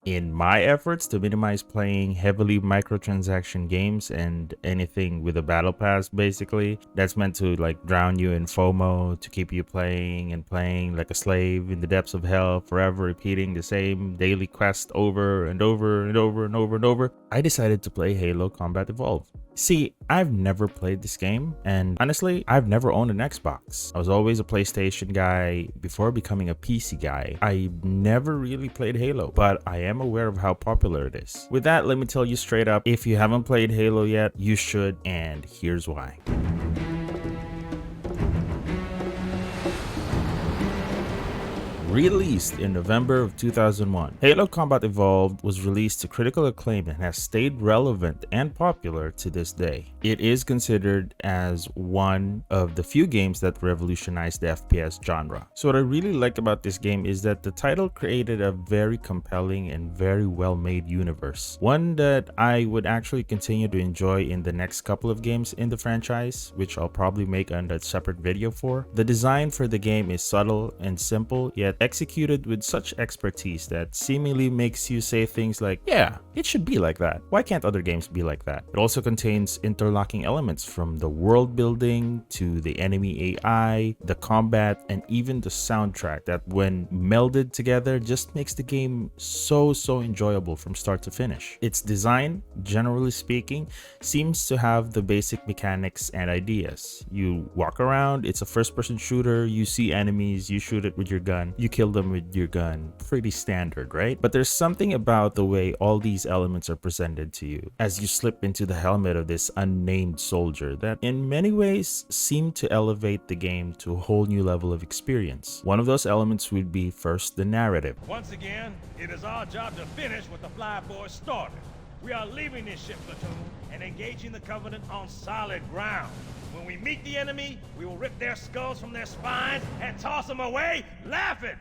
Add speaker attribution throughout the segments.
Speaker 1: In my efforts to minimize playing heavily microtransaction games and anything with a battle pass, basically, that's meant to like drown you in FOMO, to keep you playing and playing like a slave in the depths of hell, forever repeating the same daily quest over and over and over and over and over, I decided to play Halo Combat Evolved. See, I've never played this game, and honestly, I've never owned an Xbox. I was always a PlayStation guy before becoming a PC guy. I never really played Halo, but I am aware of how popular it is. With that, let me tell you straight up, if you haven't played Halo yet, you should, and here's why. Released in November of 2001, Halo Combat Evolved was released to critical acclaim and has stayed relevant and popular to this day. It is considered as one of the few games that revolutionized the FPS genre. So what I really liked about this game is that the title created a very compelling and very well-made universe. One that I would actually continue to enjoy in the next couple of games in the franchise, which I'll probably make a separate video for. The design for the game is subtle and simple, yet executed with such expertise that seemingly makes you say things like, yeah, it should be like that. Why can't other games be like that? It also contains interlocking elements from the world building to the enemy AI, the combat, and even the soundtrack that when melded together just makes the game so enjoyable from start to finish. Its design, generally speaking, seems to have the basic mechanics and ideas. You walk around, it's a first-person shooter, you see enemies, you shoot it with your gun, you kill them with your gun. Pretty standard, right? But there's something about the way all these elements are presented to you as you slip into the helmet of this unnamed soldier that in many ways seem to elevate the game to a whole new level of experience. One of those elements would be first the narrative.
Speaker 2: Once again, it is our job to finish what the Fly Boys started. We are leaving this ship platoon and engaging the Covenant on solid ground. When we meet the enemy, we will rip their skulls from their spines and toss them away laughing.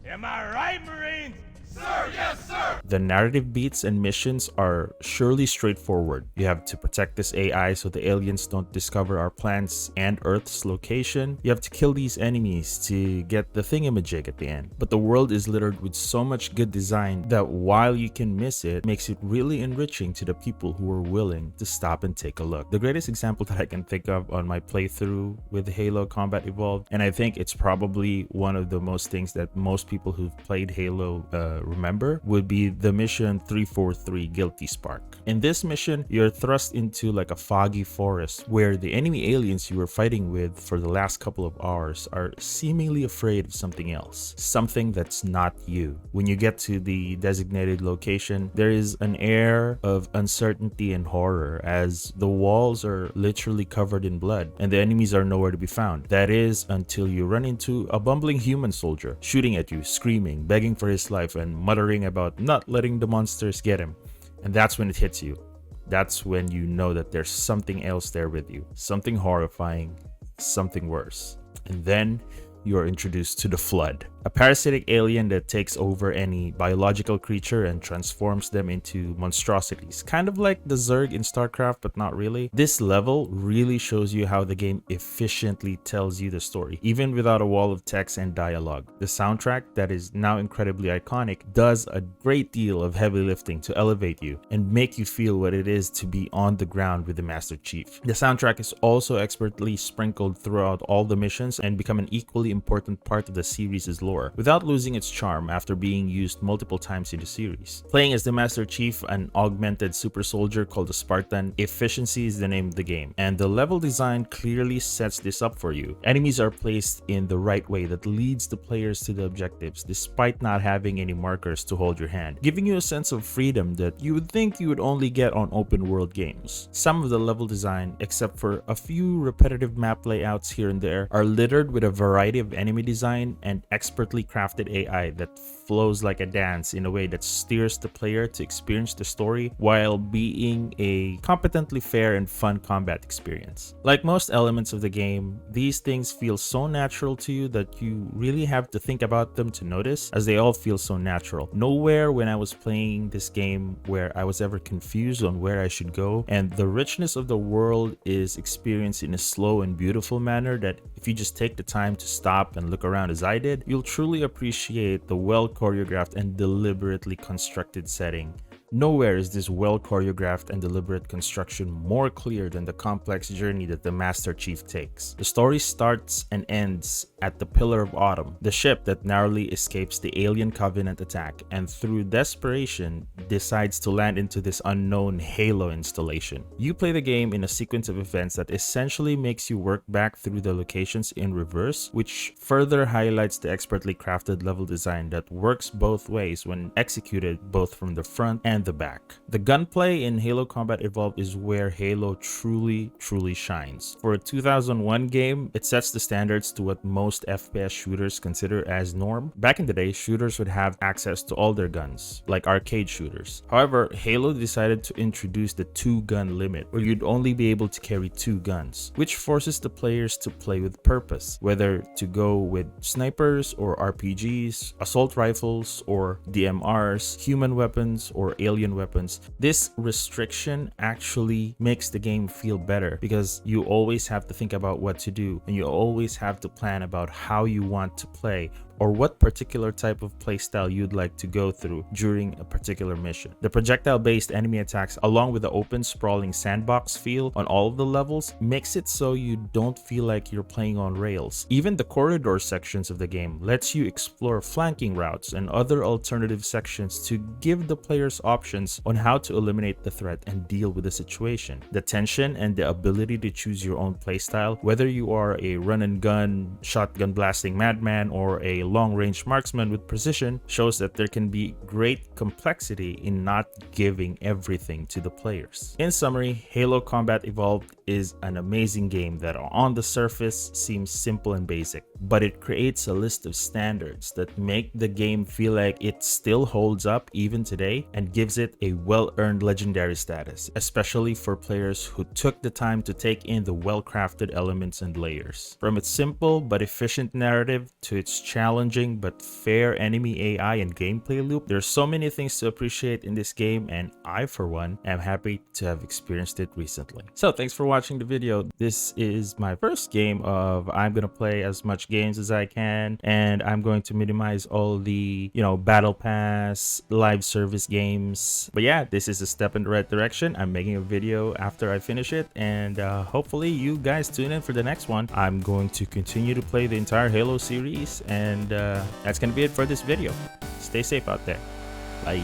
Speaker 2: Am I right, Marines? Sir, yes, sir!
Speaker 1: The narrative beats and missions are surely straightforward. You have to protect this AI so the aliens don't discover our plans and Earth's location. You have to kill these enemies to get the thingamajig at the end. But the world is littered with so much good design that while you can miss it, makes it really enriching to the people who are willing to stop and take a look. The greatest example that I can think of on my playthrough with Halo Combat Evolved, and I think it's probably one of the most things that most people who've played Halo remember, would be the mission 343 Guilty Spark. In this mission, you're thrust into like a foggy forest where the enemy aliens you were fighting with for the last couple of hours are seemingly afraid of something else, something that's not you. When you get to the designated location, there is an air of uncertainty and horror as the walls are literally covered in blood and the enemies are nowhere to be found. That is until you run into a bumbling human soldier shooting at you, screaming, begging for his life, and muttering about not letting the monsters get him. And that's when it hits you. That's when you know that there's something else there with you. Something horrifying, something worse. And then you are introduced to the Flood, a parasitic alien that takes over any biological creature and transforms them into monstrosities, kind of like the Zerg in StarCraft, but not really. This level really shows you how the game efficiently tells you the story, even without a wall of text and dialogue. The soundtrack, that is now incredibly iconic, does a great deal of heavy lifting to elevate you and make you feel what it is to be on the ground with the Master Chief. The soundtrack is also expertly sprinkled throughout all the missions and become an equally important part of the series' lore, without losing its charm after being used multiple times in the series. Playing as the Master Chief, an augmented super soldier called the Spartan, efficiency is the name of the game, and the level design clearly sets this up for you. Enemies are placed in the right way that leads the players to the objectives despite not having any markers to hold your hand, giving you a sense of freedom that you would think you would only get on open world games. Some of the level design, except for a few repetitive map layouts here and there, are littered with a variety of enemy design and expertly crafted AI that flows like a dance in a way that steers the player to experience the story while being a competently fair and fun combat experience. Like most elements of the game, these things feel so natural to you that you really have to think about them to notice, as they all feel so natural. Nowhere when I was playing this game where I was ever confused on where I should go, and the richness of the world is experienced in a slow and beautiful manner that if you just take the time to stop and look around as I did, you'll truly appreciate the well choreographed and deliberately constructed setting. Nowhere is this well choreographed and deliberate construction more clear than the complex journey that the Master Chief takes. The story starts and ends at the Pillar of Autumn, the ship that narrowly escapes the alien Covenant attack and through desperation decides to land into this unknown Halo installation. You play the game in a sequence of events that essentially makes you work back through the locations in reverse, which further highlights the expertly crafted level design that works both ways when executed both from the front and the back. The gunplay in Halo Combat Evolved is where Halo truly shines. For a 2001 game, it sets the standards to what most FPS shooters consider as norm. Back in the day, shooters would have access to all their guns, like arcade shooters. However, Halo decided to introduce the 2-gun limit, where you'd only be able to carry 2 guns, which forces the players to play with purpose, whether to go with snipers or RPGs, assault rifles or DMRs, human weapons or alien weapons. This restriction actually makes the game feel better because you always have to think about what to do and you always have to plan about how you want to play or what particular type of playstyle you'd like to go through during a particular mission. The projectile-based enemy attacks, along with the open, sprawling sandbox feel on all of the levels, makes it so you don't feel like you're playing on rails. Even the corridor sections of the game lets you explore flanking routes and other alternative sections to give the players options on how to eliminate the threat and deal with the situation. The tension and the ability to choose your own playstyle, whether you are a run-and-gun, shotgun-blasting madman or a long-range marksman with precision, shows that there can be great complexity in not giving everything to the players. In summary, Halo Combat Evolved is an amazing game that on the surface seems simple and basic, but it creates a list of standards that make the game feel like it still holds up even today and gives it a well-earned legendary status, especially for players who took the time to take in the well-crafted elements and layers. From its simple but efficient narrative to its challenging but fair enemy AI and gameplay loop, there's so many things to appreciate in this game, and I for one am happy to have experienced it recently. So thanks for watching the video. This is my first game of I'm gonna play as much games as I can, and I'm going to minimize all the battle pass live service games. But yeah, this is a step in the right direction. I'm making a video after I finish it, and hopefully you guys tune in for the next one. I'm going to continue to play the entire Halo series, and that's gonna be it for this video. Stay safe out there. Bye.